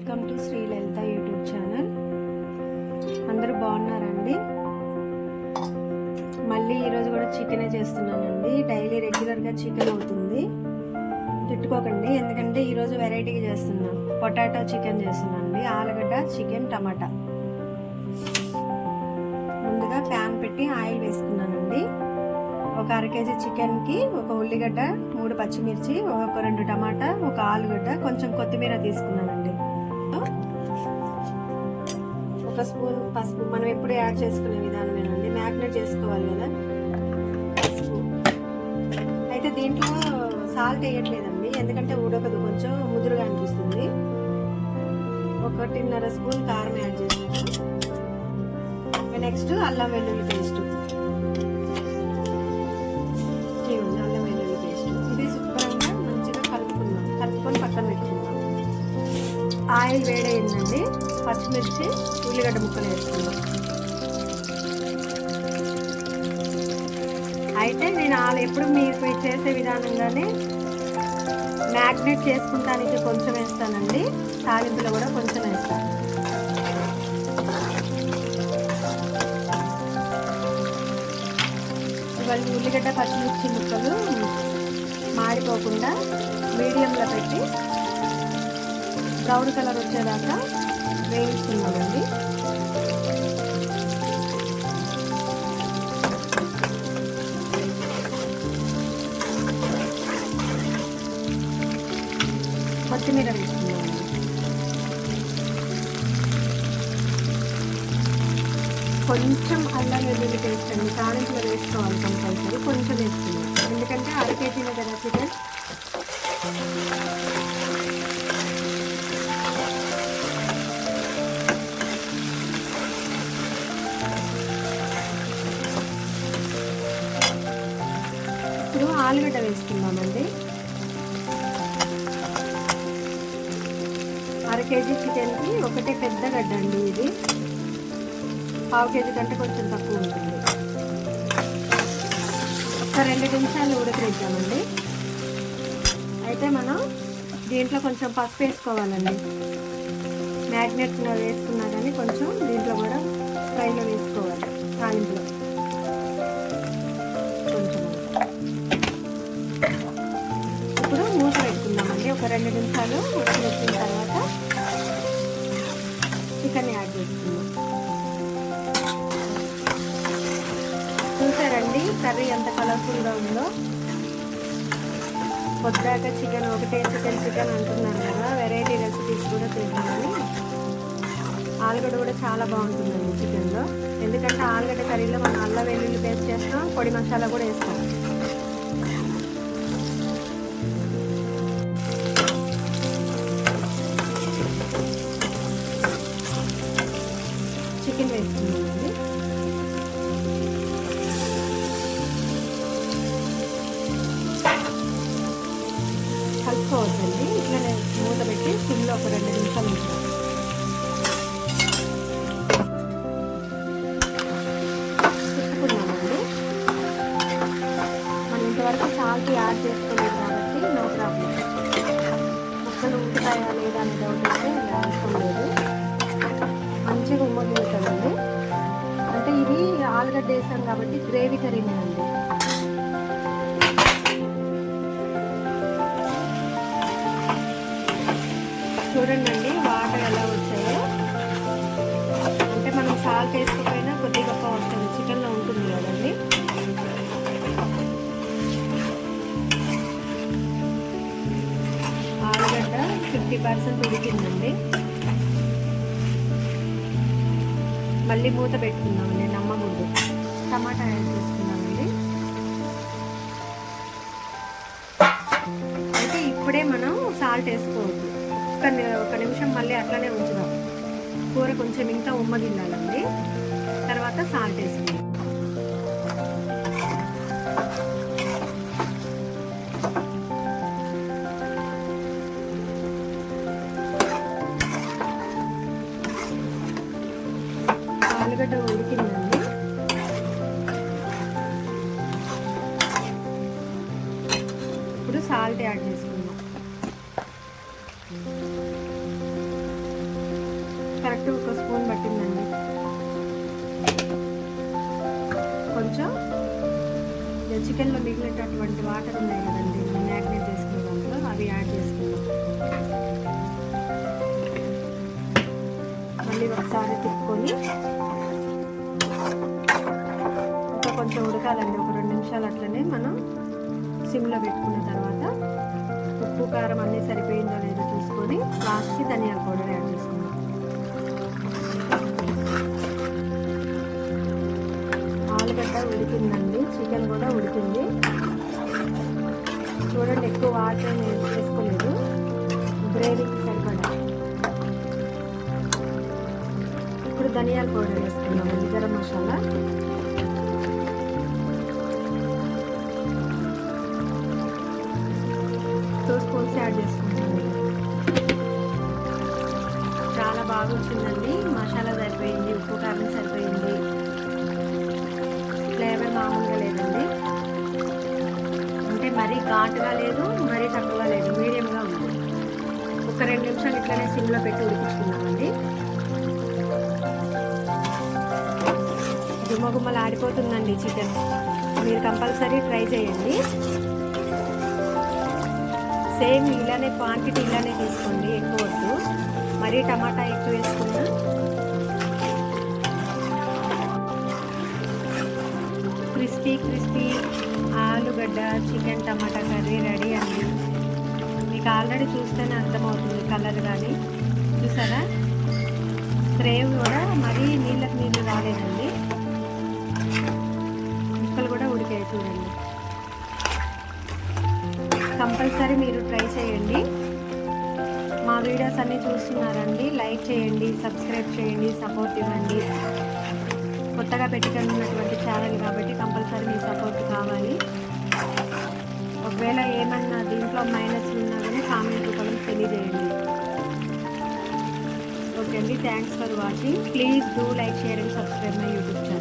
Welcome to Shri Lalitha YouTube channel. అందరూ బాగున్నారండి? మళ్ళీ ఈరోజు కూడా చికెనే చేస్తున్నానండి. డైలీ రెగ్యులర్గా చికెన్ అవుతుంది, తిట్టుకోకండి. ఎందుకంటే ఈరోజు వెరైటీగా చేస్తున్నాను. పొటాటో చికెన్ చేస్తున్నానండి. ఆలుగడ్డ చికెన్ టమాటా. ముందుగా ప్యాన్ పెట్టి ఆయిల్ వేసుకున్నానండి. ఒక అర కేజీ చికెన్కి ఒక ఉల్లిగడ్డ, 3 పచ్చిమిర్చి, ఒక 2 టమాటా, ఒక ఆలుగడ్డ, కొంచెం కొత్తిమీర తీసుకున్నానండి. ఒక స్పూన్ పసుపు, మనం ఎప్పుడు యాడ్ చేసుకునే విధానమేనండి. మ్యాగ్నేట్ చేసుకోవాలి కదా పసుపు. అయితే దీంట్లో సాల్ట్ వేయట్లేదండి, ఎందుకంటే ఉడకదు, కొంచెం ముదురుగా అనిపిస్తుంది. 1.5 స్పూన్ కారం యాడ్ చేస్తాను. నెక్స్ట్ అల్లం వెల్లుల్లి పేస్ట్. అల్లం వెల్లుల్లి పేస్ట్ ఇది శుభ్రంగా మంచిగా కలుపుకొని పక్కన పెట్టుకుందాం. ఆయిల్ వేడైందండి. పచ్చిమిర్చి, ఉల్లిగడ్డ ముక్కలు వేసుకుందాం. అయితే నేను ఎప్పుడు మీకు చేసే విధానంగానే మ్యాగ్నేట్ చేసుకుంటానికి కొంచెం వేస్తానండి, తాలింపులో కూడా కొంచెం వేస్తాను. ఇవాళ ఉల్లిగడ్డ పచ్చిమిర్చి ముక్కలు మాడిపోకుండా మీడియంలో పెట్టి బ్రౌన్ కలర్ వచ్చేదాకా వేయించుకున్నామండి. కొత్తిమీర వేసుకున్నామండి. కొంచెం అల్లం వెల్లుల్లి పేస్ట్ అండి, తాలింపులో వేసుకోవాలి కంపల్సరీ. కొంచెం వేసుకున్నాం, ఎందుకంటే అర కేజీలో కదా చికెన్. ఇప్పుడు ఆలుగడ్డ వేసుకుందామండి. అర కేజీ చికెన్కి ఒకటే పెద్ద గడ్డ అండి ఇది. 1/2 కేజీ కంటే కొంచెం తక్కువ ఉంటుంది. ఒక 2 నిమిషాలు ఉడకనిద్దామండి. అయితే మనం దీంట్లో కొంచెం పసుపు వేసుకోవాలండి. మ్యాగ్నేట్లో వేసుకున్నా కానీ కొంచెం దీంట్లో కూడా ఫ్రైలో వేసుకోవాలి, తాలింపులో కొంచెం. ఇప్పుడు మూత పెట్టుకుందామండి. ఒక 2 నిమిషాలు ఉడకనిచ్చిన తర్వాత చికెన్ యాడ్ చేసుకుందాం. చూసారండి కర్రీ ఎంత కలర్ఫుల్గా ఉందో. పొద్దాక ఒకటే చికెన్ అంటున్నాను కదా, వెరైటీ రెసిపీస్ కూడా తిన్నామని. ఆలుగడ్డ కూడా చాలా బాగుంటుందండి చికెన్లో, ఎందుకంటే ఆలుగడ్డ కర్రీలో మనం అల్లం వెల్లుల్లి పేస్ట్ చేస్తాం, పొడి మసాలా కూడా వేస్తాం. చికెన్ వేసుకున్నామండి. కలుపుకోవచ్చండి. ఇట్లా మూత పెట్టి సిమ్లో ఒక 2 నిమిషాలు ఉంచాలి. తిప్పుకున్నామండి. మనం ఇంతవరకు సాల్ట్ యాడ్ చేసుకోలేదు కాబట్టి నో ప్రాబ్లం. ముక్కలు ఉడుకుతాయా లేదా అనే డౌట్ అయితే అవసరం లేదు. మంచిగా ఉమ్మగిలుతుందండి. అంటే ఇది ఆలుగడ్డ వేసాం కాబట్టి గ్రేవీ కర్రీనేనండి. చూడండి వాటర్ ఎలా వచ్చాయో. అంటే మనం సాల్ట్ వేసుకోకపోయినా కొద్ది గొప్ప వస్తుంది, చికెన్లో ఉంటుంది కదండి. ఆలుగడ్డ 50% ఉడికిందండి. మళ్ళీ మూత పెట్టుకుందామండి, నమ్మకూడదు. టమాటా యాడ్ చేసుకున్నామండి. అయితే ఇప్పుడే మనం సాల్ట్ వేసుకోవద్దు. ఒక నిమిషం మళ్ళీ అట్లనే ఉంచుదాం. కూర కొంచెం ఇంకా ఉమ్మగిల్లాలండి. తర్వాత సాల్ట్ వేసుకుందాం. ఆలుగడ్డ ఉడికిందండి. ఇప్పుడు సాల్ట్ యాడ్ చేసుకుందాం. కరెక్ట్ ఒక స్పూన్ పట్టిందండి. కొంచెం చికెన్లో మిగిలినటువంటి వాటర్ ఉన్నాయి కదండి మ్యాగ్నేట్ చేసుకున్న దాంట్లో, అవి యాడ్ చేసుకుంటాం. మళ్ళీ ఒకసారి తిప్పుకొని ఇంకా కొంచెం ఉడకాలండి. ఒక 2 నిమిషాలు అట్లనే మనం సిమ్లో పెట్టుకున్న తర్వాత ఉప్పు కారం అన్నీ సరిపోయిందో లేదో చూసుకొని లాస్ట్కి ధనియాల పౌడర్ యాడ్ చేసుకుందాం. ఆలుగడ్డ ఉడికిందండి, చికెన్ కూడా ఉడికింది. చూడండి, ఎక్కువ వాటర్ నేను వేసుకోలేదు, గ్రేవీకి సరిపడా. ఇప్పుడు ధనియాల పౌడర్ వేసుకున్నామండి, గరం మసాలా. 2 స్పూన్స్ యాడ్ చేసుకుంటాను. చాలా బాగా వచ్చిందండి. మసాలా సరిపోయింది, ఉప్పు కారం సరిపోయింది, ఫ్లేవర్ మామూలుగా లేదండి. అంటే మరీ ఘాటుగా లేదు, మరీ తక్కువగా లేదు, మీడియంగా ఉంది. ఒక 2 నిమిషాలు ఇట్లనే సిమ్లో పెట్టి ఉడికించుకున్నామండి. గుమ్మగుమ్మలు ఆడిపోతుందండి చికెన్. మీరు కంపల్సరీ ట్రై చేయండి. సేమ్ ఇలానే క్వాంటిటీ ఇలానే తీసుకోండి, ఎక్కువ వద్దు. మరీ టమాటా ఎక్కువ వేసుకున్నా క్రిస్పీ ఆలుగడ్డ చికెన్ టమాటా కర్రీ రెడీ అండి. మీకు ఆల్రెడీ చూస్తేనే అర్థమవుతుంది, కలర్ కానీ చూసారా. గ్రేవీ కూడా మరీ నీళ్ళు రాలేదండి, ముక్కలు కూడా ఉడికాయి చూడండి. కంపల్సరీ మీరు ట్రై చేయండి. మా వీడియోస్ అన్నీ చూస్తున్నారండి, లైక్ చేయండి, సబ్స్క్రైబ్ చేయండి, సపోర్ట్ ఇవ్వండి. కొత్తగా పెట్టుకున్నటువంటి ఛానల్ కాబట్టి కంపల్సరీ మీ సపోర్ట్ కావాలి. ఒకవేళ ఏమన్నా దీంట్లో మైనస్ ఉన్నా కానీ కామెంట్ రూపంలో తెలియజేయండి. ఓకే అండి, thanks for watching. Please do like, share and subscribe my YouTube channel.